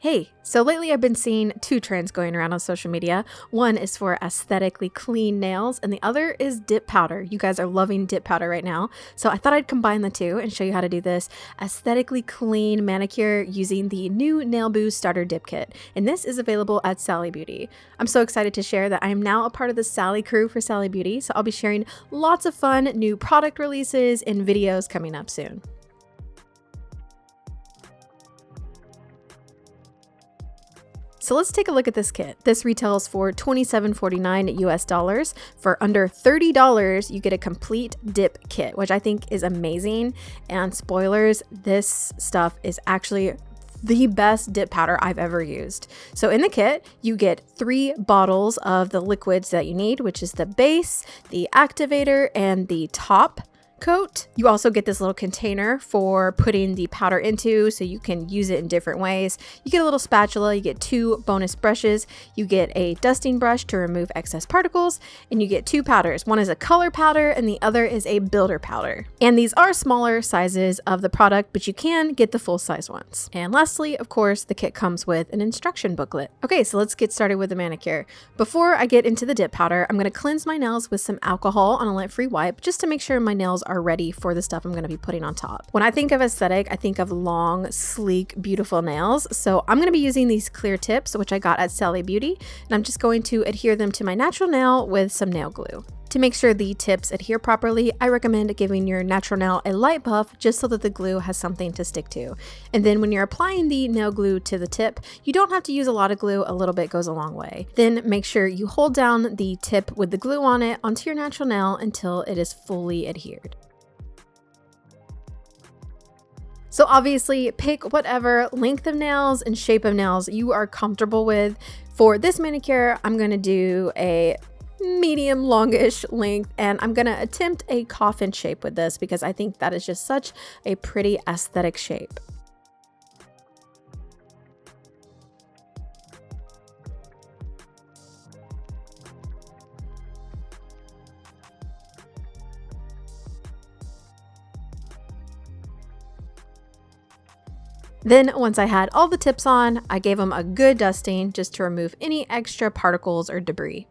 Hey, so lately I've been seeing two trends going around on social media. One is for aesthetically clean nails, and the other is dip powder. You guys are loving dip powder right now. So I thought I'd combine the two and show you how to do this aesthetically clean manicure using the new Nailboo Starter Dip Kit. And this is available at Sally Beauty. I'm so excited to share that I am now a part of the Sally crew for Sally Beauty. So I'll be sharing lots of fun new product releases and videos coming up soon. So let's take a look at this kit. This retails for $27.49 US. For under $30, you get a complete dip kit, which I think is amazing. And spoilers, this stuff is actually the best dip powder I've ever used. So in the kit, you get 3 bottles of the liquids that you need, which is the base, the activator, and the top coat. You also get this little container for putting the powder into so you can use it in different ways. You get a little spatula, you get 2 bonus brushes, you get a dusting brush to remove excess particles, and you get 2 powders. One is a color powder and the other is a builder powder. And these are smaller sizes of the product, but you can get the full size ones. And lastly, of course, the kit comes with an instruction booklet. Okay, so let's get started with the manicure. Before I get into the dip powder, I'm going to cleanse my nails with some alcohol on a lint-free wipe just to make sure my nails are ready for the stuff I'm going to be putting on top. When I think of aesthetic, I think of long, sleek, beautiful nails. So I'm going to be using these clear tips, which I got at Sally Beauty, and I'm just going to adhere them to my natural nail with some nail glue. To make sure the tips adhere properly, I recommend giving your natural nail a light buff just so that the glue has something to stick to. And then when you're applying the nail glue to the tip, you don't have to use a lot of glue, a little bit goes a long way. Then make sure you hold down the tip with the glue on it onto your natural nail until it is fully adhered. So obviously pick whatever length of nails and shape of nails you are comfortable with. For this manicure, I'm going to do a medium longish length, and I'm going to attempt a coffin shape with this because I think that is just such a pretty aesthetic shape. Then once I had all the tips on, I gave them a good dusting just to remove any extra particles or debris.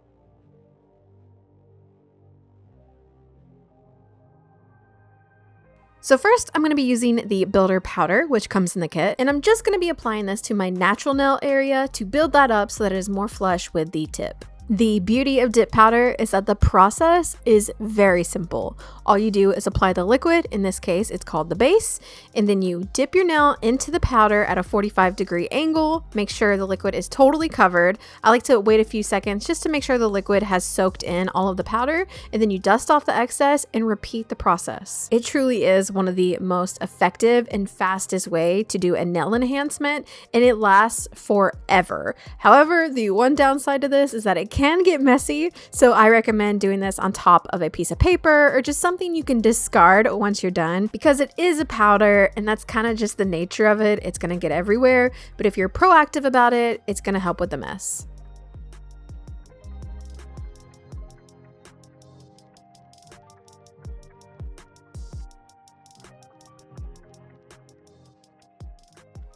So first, I'm going to be using the builder powder, which comes in the kit, and I'm just going to be applying this to my natural nail area to build that up so that it is more flush with the tip. The beauty of dip powder is that the process is very simple. All you do is apply the liquid, in this case it's called the base, and then you dip your nail into the powder at a 45-degree angle. Make sure the liquid is totally covered. I like to wait a few seconds just to make sure the liquid has soaked in all of the powder, and then you dust off the excess and repeat the process. It truly is one of the most effective and fastest way to do a nail enhancement, and it lasts forever. However, the one downside to this is that it can get messy, so I recommend doing this on top of a piece of paper or just something you can discard once you're done, because it is a powder and that's kind of just the nature of it. It's going to get everywhere, but if you're proactive about it, it's going to help with the mess.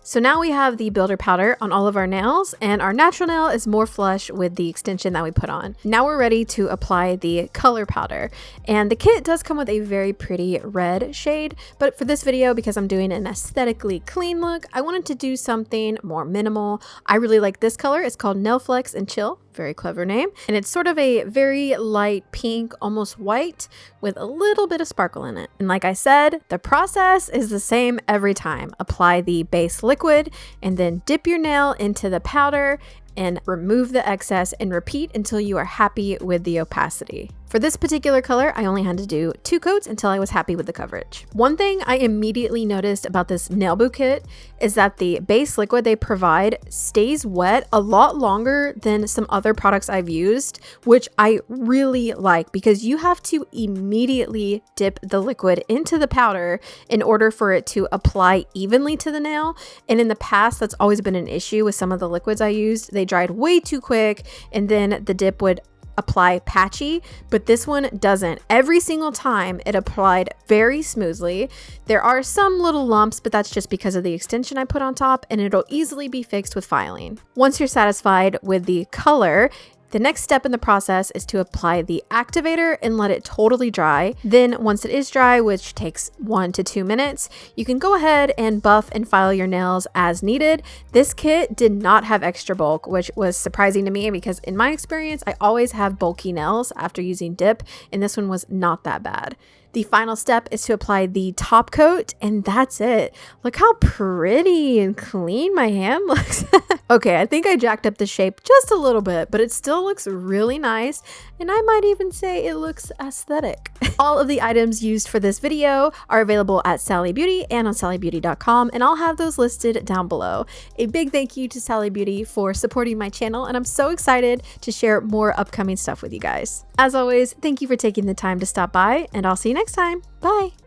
So now we have the builder powder on all of our nails, and our natural nail is more flush with the extension that we put on. Now we're ready to apply the color powder, and the kit does come with a very pretty red shade, but for this video, because I'm doing an aesthetically clean look, I wanted to do something more minimal. I really like this color. It's called Nailflex and Chill. Very clever name, and it's sort of a very light pink, almost white, with a little bit of sparkle in it. And like I said, the process is the same every time. Apply the base liquid and then dip your nail into the powder and remove the excess and repeat until you are happy with the opacity. For this particular color, I only had to do 2 coats until I was happy with the coverage. One thing I immediately noticed about this Nailboo kit is that the base liquid they provide stays wet a lot longer than some other products I've used, which I really like because you have to immediately dip the liquid into the powder in order for it to apply evenly to the nail. And in the past, that's always been an issue with some of the liquids I used. They dried way too quick, and then the dip would apply patchy, but this one doesn't. Every single time it applied very smoothly. There are some little lumps, but that's just because of the extension I put on top, and it'll easily be fixed with filing. Once you're satisfied with the color, the next step in the process is to apply the activator and let it totally dry. Then once it is dry, which takes 1 to 2 minutes, you can go ahead and buff and file your nails as needed. This kit did not have extra bulk, which was surprising to me because in my experience, I always have bulky nails after using dip, and this one was not that bad. The final step is to apply the top coat, and that's it. Look how pretty and clean my hand looks. Okay, I think I jacked up the shape just a little bit, but it still looks really nice, and I might even say it looks aesthetic. All of the items used for this video are available at Sally Beauty and on sallybeauty.com, and I'll have those listed down below. A big thank you to Sally Beauty for supporting my channel, and I'm so excited to share more upcoming stuff with you guys. As always, thank you for taking the time to stop by, and I'll see you next time. Bye!